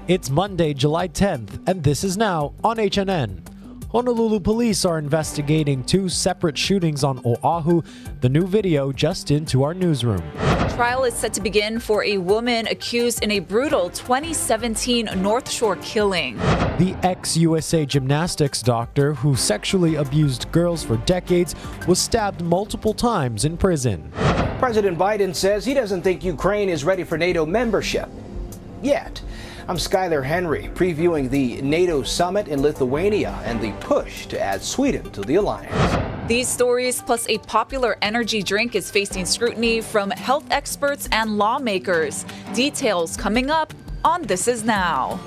It's Monday, July 10th, and this is now on HNN. Honolulu police are investigating two separate shootings on Oahu. The new video just into our newsroom. Trial is set to begin for a woman accused in a brutal 2017 North Shore killing. The ex-USA gymnastics doctor who sexually abused girls for decades was stabbed multiple times in prison. President Biden says he doesn't think Ukraine is ready for NATO membership yet. I'm Skylar Henry, previewing the NATO summit in Lithuania and the push to add Sweden to the alliance. These stories, plus a popular energy drink, is facing scrutiny from health experts and lawmakers. Details coming up on This Is Now.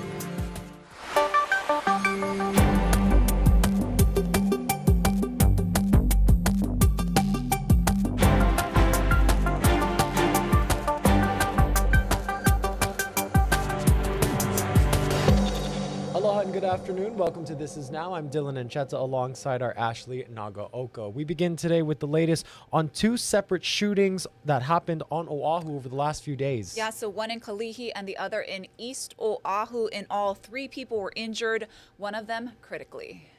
Aloha and good afternoon. Welcome to This Is Now. I'm Dylan Ancheta alongside our Ashley Nagaoka. We begin today with the latest on two separate shootings that happened on Oahu over the last few days. Yeah, so one in Kalihi and the other in East Oahu. In all, 3 people were injured, one of them critically.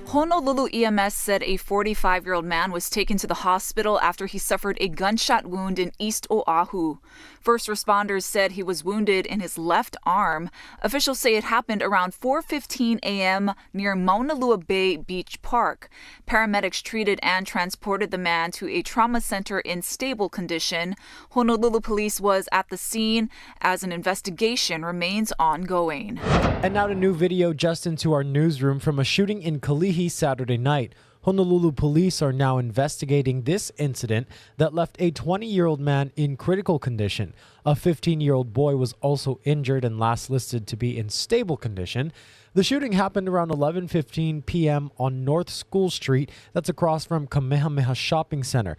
Honolulu EMS said a 45-year-old man was taken to the hospital after he suffered a gunshot wound in East Oahu. First responders said he was wounded in his left arm. Officials say it happened around 4:15 a.m. near Maunalua Bay Beach Park. Paramedics treated and transported the man to a trauma center in stable condition. Honolulu police was at the scene as an investigation remains ongoing. And now to new video just into our newsroom from a shooting in Kalihi Saturday night. Honolulu police are now investigating this incident that left a 20-year-old man in critical condition. A 15-year-old boy was also injured and last listed to be in stable condition. The shooting happened around 11:15 p.m. on North School Street, that's across from Kamehameha Shopping Center.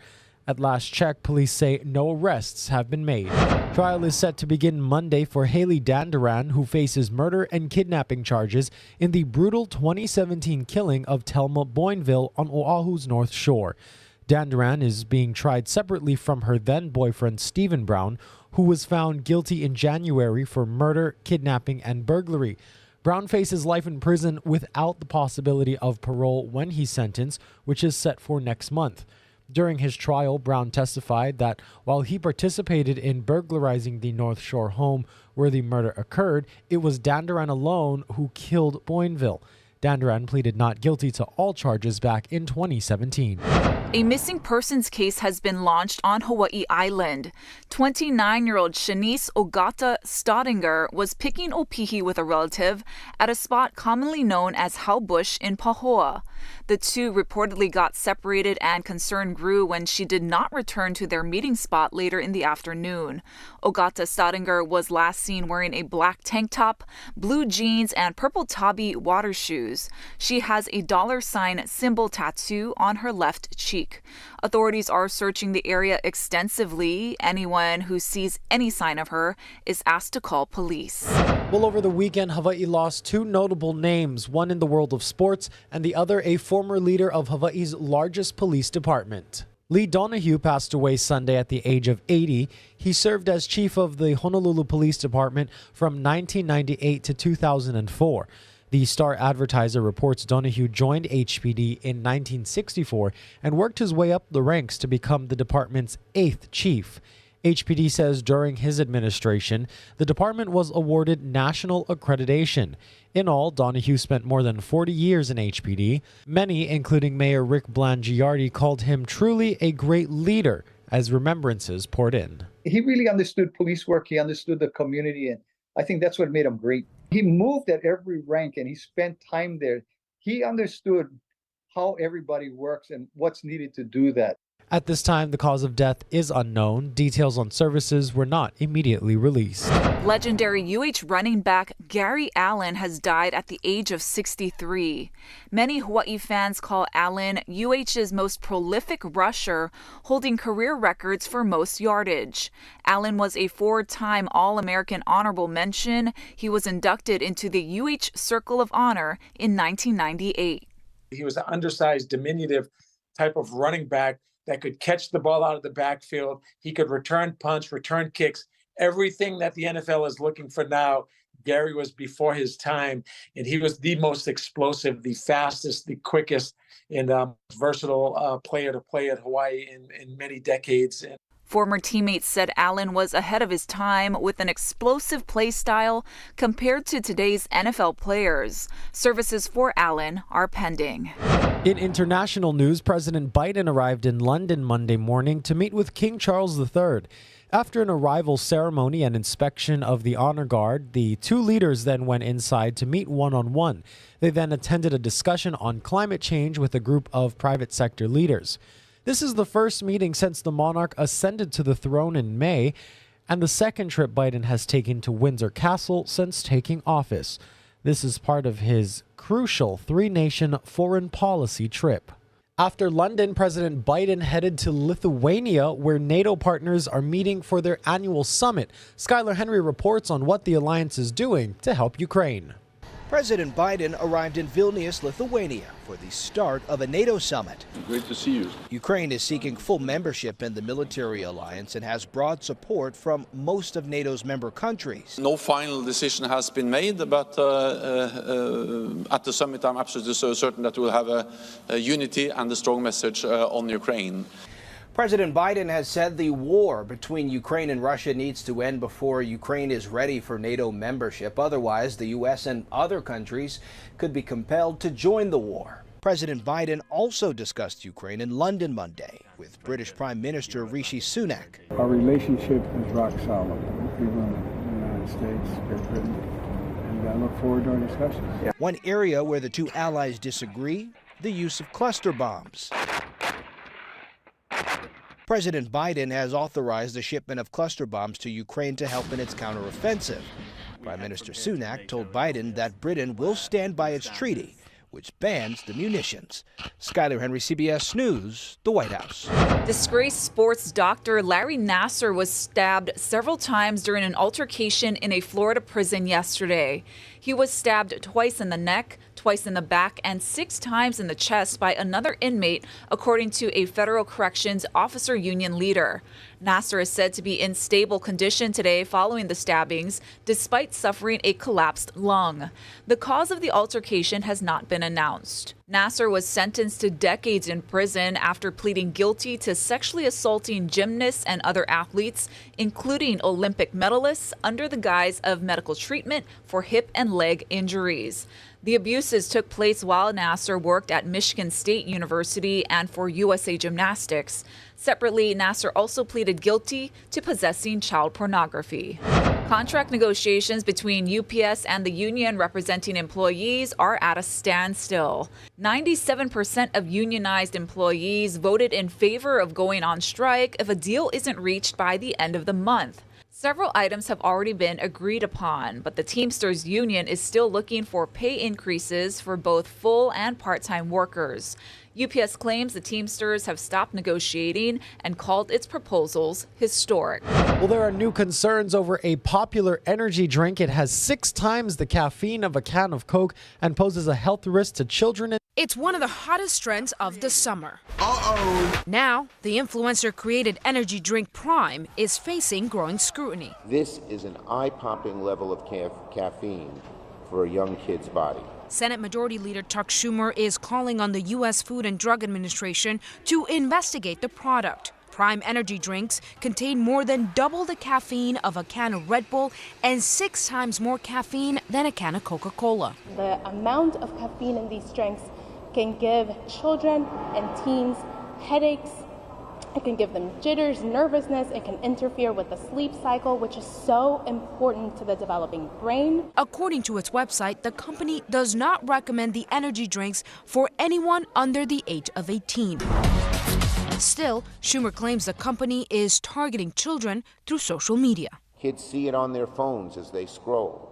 At last check, police say no arrests have been made. Trial is set to begin Monday for Haley Dandaran, who faces murder and kidnapping charges in the brutal 2017 killing of Telma Boinville on Oahu's North Shore. Dandaran is being tried separately from her then-boyfriend Stephen Brown, who was found guilty in January for murder, kidnapping, and burglary. Brown faces life in prison without the possibility of parole when he's sentenced, which is set for next month. During his trial, Brown testified that while he participated in burglarizing the North Shore home where the murder occurred, it was Dandaran alone who killed Boinville. Dandaran pleaded not guilty to all charges back in 2017. A missing persons case has been launched on Hawaii Island. 29-year-old Shanice Ogata Staudinger was picking opihi with a relative at a spot commonly known as Hau Bush in Pahoa. The two reportedly got separated and concern grew when she did not return to their meeting spot later in the afternoon. Ogata Staudinger was last seen wearing a black tank top, blue jeans, and purple tabi water shoes. She has a $ symbol tattoo on her left cheek. Authorities are searching the area extensively. Anyone who sees any sign of her is asked to call police. Well, over the weekend, Hawaii lost two notable names, one in the world of sports and the other a former leader of Hawaii's largest police department. Lee Donahue passed away Sunday at the age of 80. He served as chief of the Honolulu Police Department from 1998 to 2004. The Star Advertiser reports Donahue joined HPD in 1964 and worked his way up the ranks to become the department's 8th chief. HPD says during his administration, the department was awarded national accreditation. In all, Donahue spent more than 40 years in HPD. Many, including Mayor Rick Blangiardi, called him truly a great leader as remembrances poured in. He really understood police work. He understood the community, and I think that's what made him great. He moved at every rank and he spent time there. He understood how everybody works and what's needed to do that. At this time, the cause of death is unknown. Details on services were not immediately released. Legendary UH running back Gary Allen has died at the age of 63. Many Hawaii fans call Allen UH's most prolific rusher, holding career records for most yardage. Allen was a 4-time All-American honorable mention. He was inducted into the UH Circle of Honor in 1998. He was an undersized, diminutive type of running back that could catch the ball out of the backfield. He could return punts, return kicks, everything that the NFL is looking for now. Gary was before his time, and he was the most explosive, the fastest, the quickest, and versatile player to play at Hawaii in many decades. Former teammates said Allen was ahead of his time with an explosive play style compared to today's NFL players. Services for Allen are pending. In international news, President Biden arrived in London Monday morning to meet with King Charles III. After an arrival ceremony and inspection of the honor guard, the two leaders then went inside to meet one-on-one. They then attended a discussion on climate change with a group of private sector leaders. This is the first meeting since the monarch ascended to the throne in May, and the second trip Biden has taken to Windsor Castle since taking office. This is part of his crucial three-nation foreign policy trip. After London, President Biden headed to Lithuania, where NATO partners are meeting for their annual summit. Skylar Henry reports on what the alliance is doing to help Ukraine. President Biden arrived in Vilnius, Lithuania, for the start of a NATO summit. Great to see you. Ukraine is seeking full membership in the military alliance and has broad support from most of NATO's member countries. No final decision has been made, but at the summit I'm absolutely certain that we'll have a unity and a strong message on Ukraine. President Biden has said the war between Ukraine and Russia needs to end before Ukraine is ready for NATO membership. Otherwise, the U.S. and other countries could be compelled to join the war. President Biden also discussed Ukraine in London Monday with British Prime Minister Rishi Sunak. Our relationship is rock solid with people in the United States, Great Britain, and I look forward to our discussions. One area where the two allies disagree, the use of cluster bombs. President Biden has authorized the shipment of cluster bombs to Ukraine to help in its counteroffensive. Prime Minister Sunak told Biden that Britain will stand by its treaty, which bans the munitions. Skylar Henry, CBS News, the White House. Disgraced sports doctor Larry Nassar was stabbed several times during an altercation in a Florida prison yesterday. He was stabbed twice in the neck, twice in the back, and 6 times in the chest by another inmate, according to a federal corrections officer union leader. Nassar is said to be in stable condition today following the stabbings, despite suffering a collapsed lung. The cause of the altercation has not been announced. Nassar was sentenced to decades in prison after pleading guilty to sexually assaulting gymnasts and other athletes, including Olympic medalists, under the guise of medical treatment for hip and leg injuries. The abuses took place while Nassar worked at Michigan State University and for USA Gymnastics. Separately, Nassar also pleaded guilty to possessing child pornography. Contract negotiations between UPS and the union representing employees are at a standstill. 97% of unionized employees voted in favor of going on strike if a deal isn't reached by the end of the month. Several items have already been agreed upon, but the Teamsters Union is still looking for pay increases for both full and part-time workers. UPS claims the Teamsters have stopped negotiating and called its proposals historic. Well, there are new concerns over a popular energy drink. It has 6 times the caffeine of a can of Coke and poses a health risk to children. It's one of the hottest trends of the summer. Now, the influencer-created energy drink Prime is facing growing scrutiny. This is an eye-popping level of caffeine for a young kid's body. Senate Majority Leader Chuck Schumer is calling on the U.S. Food and Drug Administration to investigate the product. Prime energy drinks contain more than double the caffeine of a can of Red Bull and 6 times more caffeine than a can of Coca-Cola. The amount of caffeine in these drinks can give children and teens headaches. It can give them jitters, nervousness. It can interfere with the sleep cycle, which is so important to the developing brain. According to its website, the company does not recommend the energy drinks for anyone under the age of 18. Still, Schumer claims the company is targeting children through social media. Kids see it on their phones as they scroll,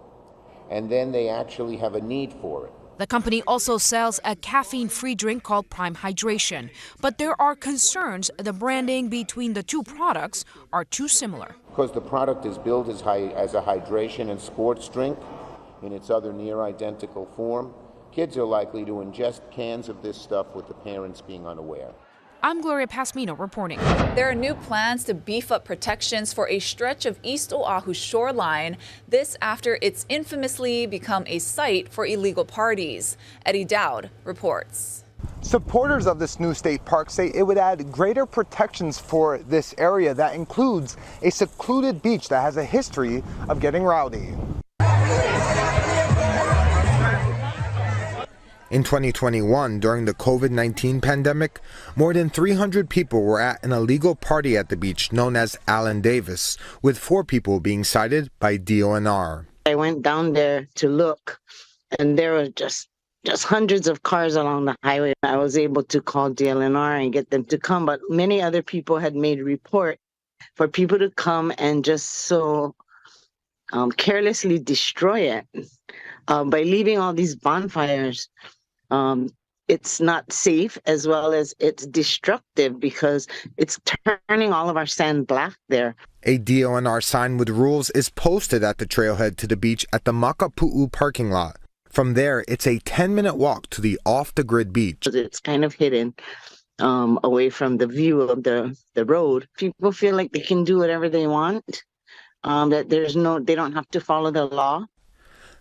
and then they actually have a need for it. The company also sells a caffeine-free drink called Prime Hydration, but there are concerns the branding between the two products are too similar. Because the product is billed as a hydration and sports drink in its other near-identical form, kids are likely to ingest cans of this stuff with the parents being unaware. I'm Gloria Pasmino reporting. There are new plans to beef up protections for a stretch of East Oahu shoreline. This after it's infamously become a site for illegal parties. Eddie Dowd reports. Supporters of this new state park say it would add greater protections for this area that includes a secluded beach that has a history of getting rowdy. In 2021, during the COVID-19 pandemic, more than 300 people were at an illegal party at the beach known as Allen Davis, with 4 people being cited by DONR. I went down there to look, and there were just hundreds of cars along the highway. I was able to call DLNR and get them to come, but many other people had made a report for people to come and just so carelessly destroy it by leaving all these bonfires. It's not safe, as well as it's destructive because it's turning all of our sand black there. A DONR sign with rules is posted at the trailhead to the beach at the Makapu'u parking lot. From there, it's a 10-minute walk to the off-the-grid beach. It's kind of hidden away from the view of the road. People feel like they can do whatever they want, that they don't have to follow the law.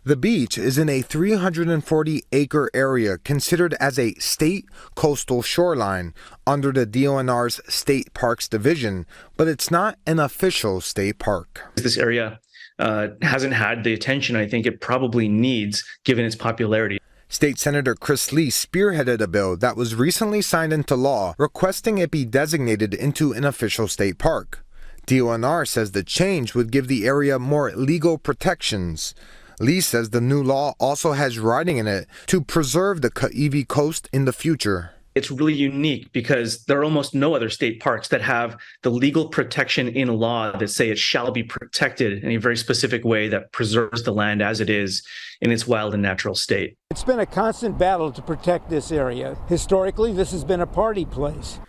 The beach is in a 340-acre area considered as a state coastal shoreline under the DONR's State Parks Division, but it's not an official state park. This area hasn't had the attention I think it probably needs, given its popularity. State Senator Chris Lee spearheaded a bill that was recently signed into law requesting it be designated into an official state park. DONR says the change would give the area more legal protections. Lee says the new law also has writing in it to preserve the Kaiwi Coast in the future. It's really unique because there are almost no other state parks that have the legal protection in law that say it shall be protected in a very specific way that preserves the land as it is in its wild and natural state. It's been a constant battle to protect this area. Historically, this has been a party place.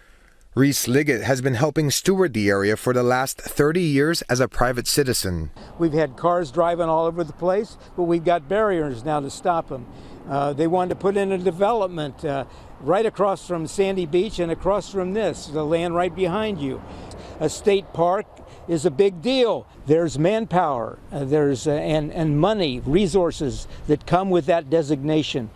Reese Liggett has been helping steward the area for the last 30 years as a private citizen. We've had cars driving all over the place, but we've got barriers now to stop them. They wanted to put in a development right across from Sandy Beach and across from this, the land right behind you. A state park is a big deal. There's manpower, and money, resources that come with that designation.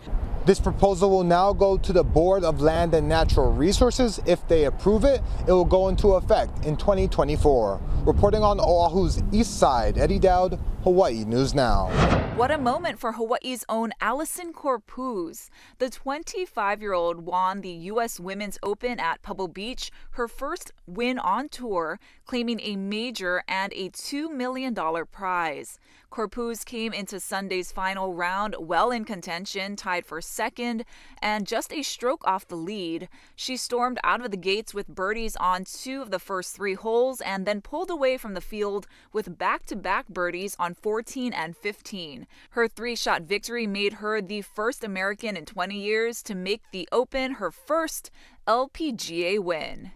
This proposal will now go to the Board of Land and Natural Resources. If they approve it, it will go into effect in 2024. Reporting on Oahu's east side, Eddie Dowd, Hawaii News Now. What a moment for Hawaii's own Allison Corpus. The 25-year-old won the U.S. Women's Open at Pebble Beach, her first win on tour, claiming a major and a $2 million prize. Corpus came into Sunday's final round well in contention, tied for second, and just a stroke off the lead. She stormed out of the gates with birdies on 2 of the first 3 holes and then pulled away from the field with back-to-back birdies on 14 and 15. Her 3-shot victory made her the first American in 20 years to make the Open her first LPGA win.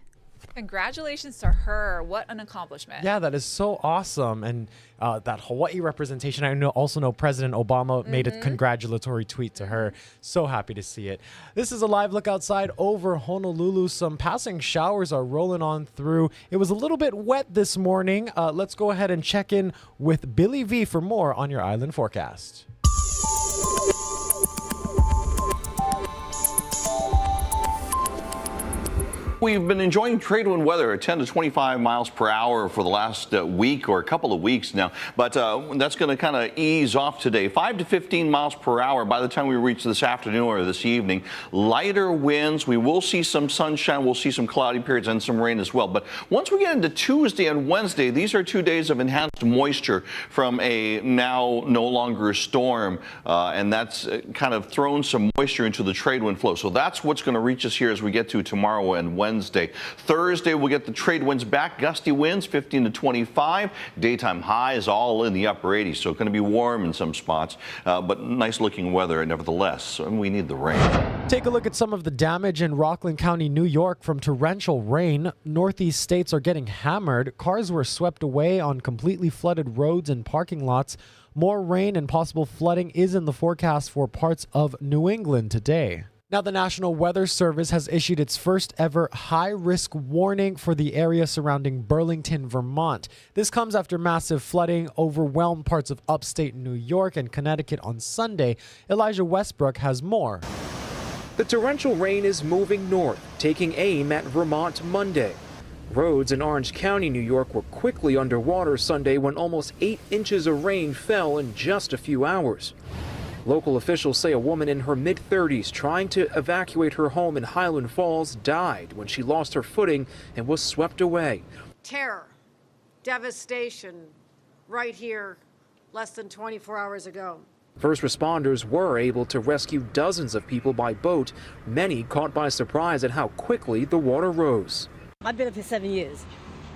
Congratulations to her. What an accomplishment. Yeah, that is so awesome. And that Hawaii representation, I also know President Obama made a congratulatory tweet to her. So happy to see it. This is a live look outside over Honolulu. Some passing showers are rolling on through. It was a little bit wet this morning. Let's go ahead and check in with Billy V for more on your island forecast. We've been enjoying trade wind weather at 10 to 25 miles per hour for the last week or a couple of weeks now, but that's going to kind of ease off today. 5 to 15 miles per hour by the time we reach this afternoon or this evening. Lighter winds. We will see some sunshine. We'll see some cloudy periods and some rain as well. But once we get into Tuesday and Wednesday, these are 2 days of enhanced moisture from a now no longer storm, and that's kind of thrown some moisture into the trade wind flow. So that's what's going to reach us here as we get to tomorrow and Wednesday. Thursday, we'll get the trade winds back. Gusty winds, 15 to 25. Daytime highs all in the upper 80s, so it's going to be warm in some spots, but nice looking weather nevertheless. And we need the rain. Take a look at some of the damage in Rockland County, New York from torrential rain. Northeast states are getting hammered. Cars were swept away on completely flooded roads and parking lots. More rain and possible flooding is in the forecast for parts of New England today. Now, the National Weather Service has issued its first ever high-risk warning for the area surrounding Burlington, Vermont. This comes after massive flooding overwhelmed parts of upstate New York and Connecticut on Sunday. Elijah Westbrook has more. The torrential rain is moving north, taking aim at Vermont Monday. Roads in Orange County, New York were quickly underwater Sunday when almost 8 inches of rain fell in just a few hours. Local officials say a woman in her mid-30s trying to evacuate her home in Highland Falls died when she lost her footing and was swept away. Terror, devastation, right here, less than 24 hours ago. First responders were able to rescue dozens of people by boat, many caught by surprise at how quickly the water rose. I've been here for 7 years.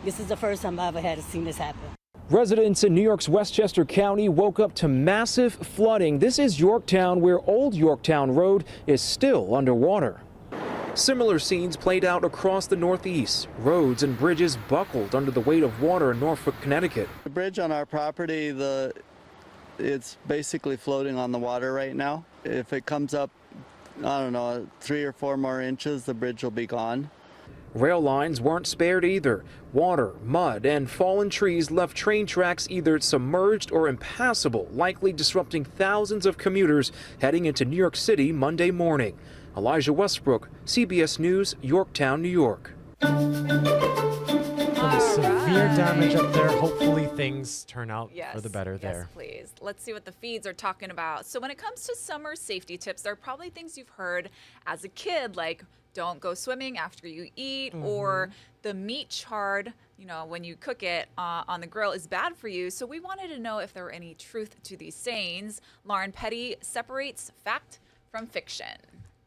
This is the first time I ever had seen this happen. Residents in New York's Westchester County woke up to massive flooding. This is Yorktown, where Old Yorktown Road is still underwater. Similar scenes played out across the Northeast. Roads and bridges buckled under the weight of water in Norfolk, Connecticut. The bridge on our property, it's basically floating on the water right now. If it comes up, I don't know, 3 or 4 more inches, the bridge will be gone. Rail lines weren't spared either. Water, mud, and fallen trees left train tracks either submerged or impassable, likely disrupting thousands of commuters heading into New York City Monday morning. Elijah Westbrook, CBS News, Yorktown, New York. Severe damage up there. Hopefully things turn out for the better there. Yes, please. Let's see what the feeds are talking about. So when it comes to summer safety tips, there are probably things you've heard as a kid, like don't go swimming after you eat, or the meat charred, when you cook it on the grill is bad for you. So we wanted to know if there were any truth to these sayings. Lauren Petty separates fact from fiction.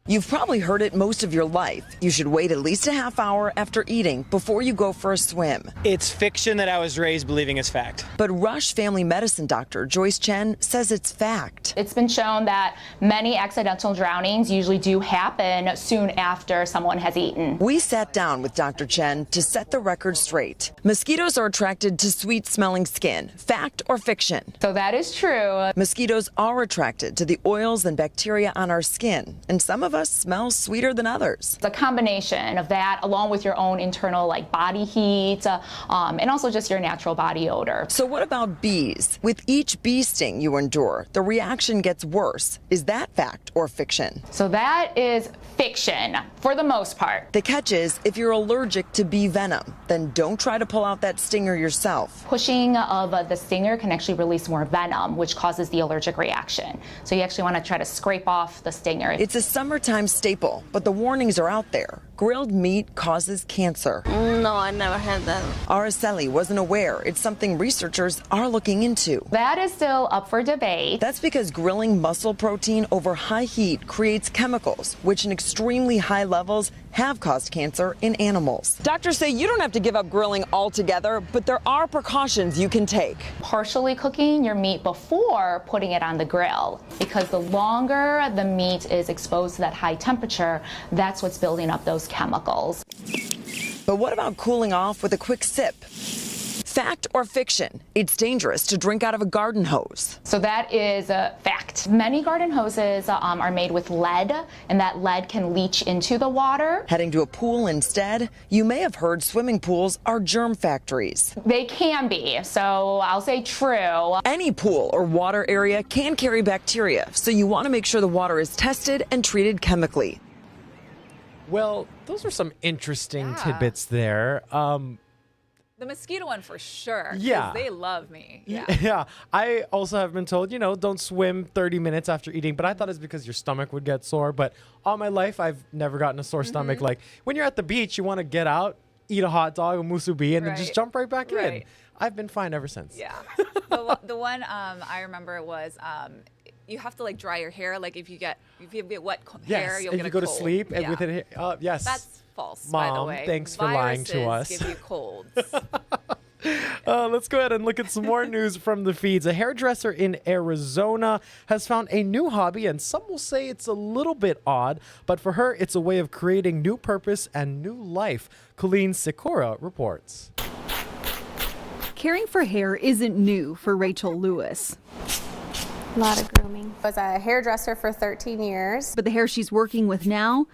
You've probably heard it most of your life. You should wait at least a half hour after eating before you go for a swim. It's fiction that I was raised believing is fact. But Rush family medicine doctor Joyce Chen says it's fact. It's been shown that many accidental drownings usually do happen soon after someone has eaten. We sat down with Dr. Chen to set the record straight. Mosquitoes are attracted to sweet-smelling skin. Fact or fiction? So that is true. Mosquitoes are attracted to the oils and bacteria on our skin, and some of us smell sweeter than others. It's a combination of that along with your own internal body heat and also just your natural body odor. So what about bees? With each bee sting you endure, the reaction gets worse. Is that fact or fiction? So that is fiction for the most part. The catch is, if you're allergic to bee venom, then don't try to pull out that stinger yourself. Pushing of the stinger can actually release more venom, which causes the allergic reaction. So you actually want to try to scrape off the stinger. It's a summertime staple, but the warnings are out there. Grilled meat causes cancer. No, I never had that. Araceli wasn't aware. It's something researchers are looking into. That is still up for debate. That's because grilling muscle protein over high heat creates chemicals, which in extremely high levels have caused cancer in animals. Doctors say you don't have to give up grilling altogether, but there are precautions you can take. Partially cooking your meat before putting it on the grill, because the longer the meat is exposed to that high temperature, that's what's building up those chemicals. But what about cooling off with a quick sip? Fact or fiction? It's dangerous to drink out of a garden hose. So that is a fact. Many garden hoses are made with lead, and that lead can leach into the water. Heading to a pool instead? You may have heard swimming pools are germ factories. They can be, so I'll say true. Any pool or water area can carry bacteria, so you want to make sure the water is tested and treated chemically. Well, those are some interesting tidbits there. The mosquito one for sure. 'Cause Yeah. they love me. Yeah. Yeah. I also have been told, don't swim 30 minutes after eating, but I thought it's because your stomach would get sore. But all my life, I've never gotten a sore stomach. Like when you're at the beach, you want to get out, eat a hot dog, a musubi, and then just jump right back in. I've been fine ever since. Yeah. the one I remember was you have to dry your hair. Like if you get wet hair, you'll get a cold. If you go to sleep and with it, yes. That's false, Mom, by the way. Thanks for lying to us. Viruses give you colds. Let's go ahead and look at some more news from the feeds. A hairdresser in Arizona has found a new hobby, and some will say it's a little bit odd, but for her, it's a way of creating new purpose and new life. Colleen Sikora reports. Caring for hair isn't new for Rachel Lewis. A lot of grooming. I was a hairdresser for 13 years. But the hair she's working with now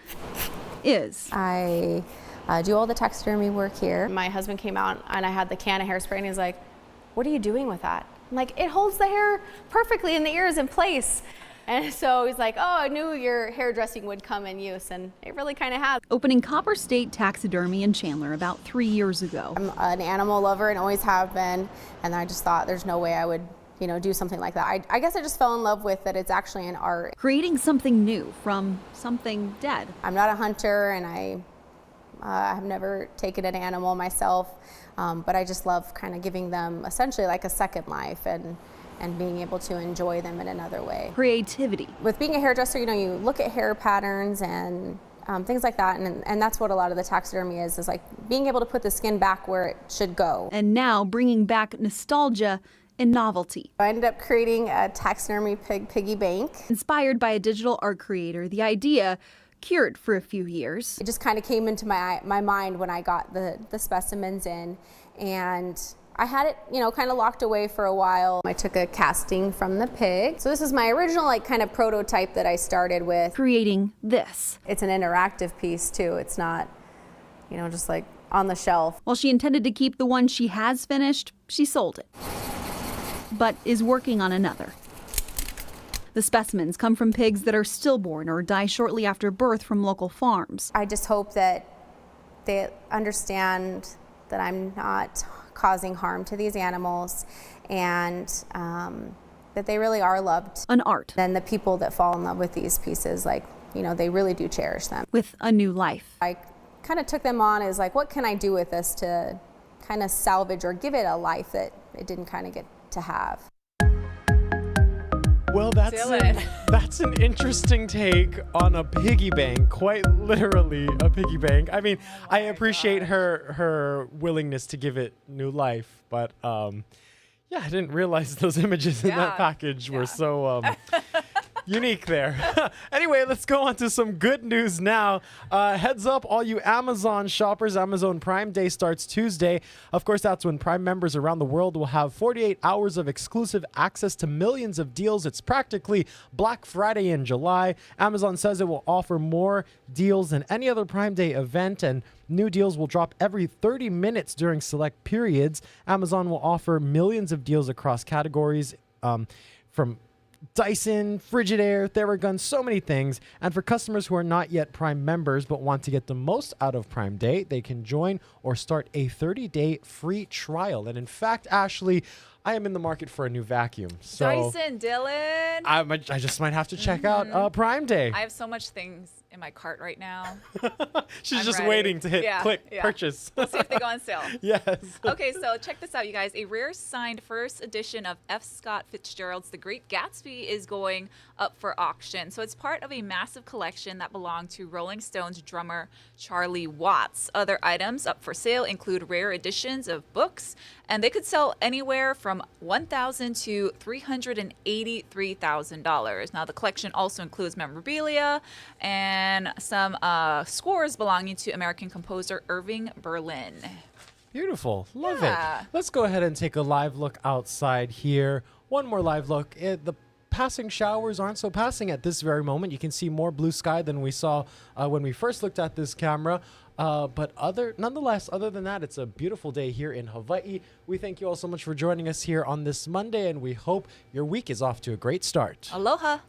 is. I do all the taxidermy work here. My husband came out and I had the can of hairspray and he's like, "What are you doing with that?" I'm like, "It holds the hair perfectly and the ear is in place." And so he's like, "Oh, I knew your hairdressing would come in use," and it really kind of has. Opening Copper State Taxidermy in Chandler about 3 years ago. I'm an animal lover and always have been, and I just thought there's no way I would, do something like that. I guess I just fell in love with that it's actually an art. Creating something new from something dead. I'm not a hunter, and I have never taken an animal myself, but I just love kind of giving them essentially like a second life and being able to enjoy them in another way. Creativity. With being a hairdresser, you look at hair patterns and things like that, and that's what a lot of the taxidermy is like being able to put the skin back where it should go. And now bringing back nostalgia and novelty. I ended up creating a taxidermy piggy bank. Inspired by a digital art creator, the idea cured for a few years. It just kind of came into my mind when I got the specimens in, and I had it, kind of locked away for a while. I took a casting from the pig. So this is my original, kind of prototype that I started with. Creating this. It's an interactive piece too. It's not, just like on the shelf. While she intended to keep the one she has finished, she sold it, but is working on another. The specimens come from pigs that are stillborn or die shortly after birth from local farms. I just hope that they understand that I'm not causing harm to these animals, and that they really are loved. An art. And the people that fall in love with these pieces, they really do cherish them. With a new life. I kind of took them on as what can I do with this to kind of salvage or give it a life that it didn't kind of get to have. Well, that's an interesting take on a piggy bank, quite literally a piggy bank. I mean, I appreciate her willingness to give it new life, but I didn't realize those images in that package were so unique there. Anyway, let's go on to some good news now. Heads up, all you Amazon shoppers, Amazon Prime Day starts Tuesday. Of course, that's when Prime members around the world will have 48 hours of exclusive access to millions of deals. It's practically Black Friday in July. Amazon says it will offer more deals than any other Prime Day event, and new deals will drop every 30 minutes during select periods. Amazon will offer millions of deals across categories from Dyson, Frigidaire, Theragun, so many things. And for customers who are not yet Prime members but want to get the most out of Prime Day, they can join or start a 30-day free trial. And in fact, Ashley, I am in the market for a new vacuum. So Dyson, Dylan. I just might have to check out Prime Day. I have so much things in my cart right now. She's just waiting to hit click purchase. We'll see if they go on sale. Yes. Okay, so check this out, you guys. A rare signed first edition of F. Scott Fitzgerald's The Great Gatsby is going up for auction. So it's part of a massive collection that belonged to Rolling Stones drummer Charlie Watts. Other items up for sale include rare editions of books, and they could sell anywhere from $1,000 to $383,000. Now, the collection also includes memorabilia and some scores belonging to American composer Irving Berlin. Beautiful. Love it. Let's go ahead and take a live look outside here. One more live look. The passing showers aren't so passing at this very moment. You can see more blue sky than we saw when we first looked at this camera. But nonetheless, other than that, it's a beautiful day here in Hawaii. We thank you all so much for joining us here on this Monday, and we hope your week is off to a great start. Aloha.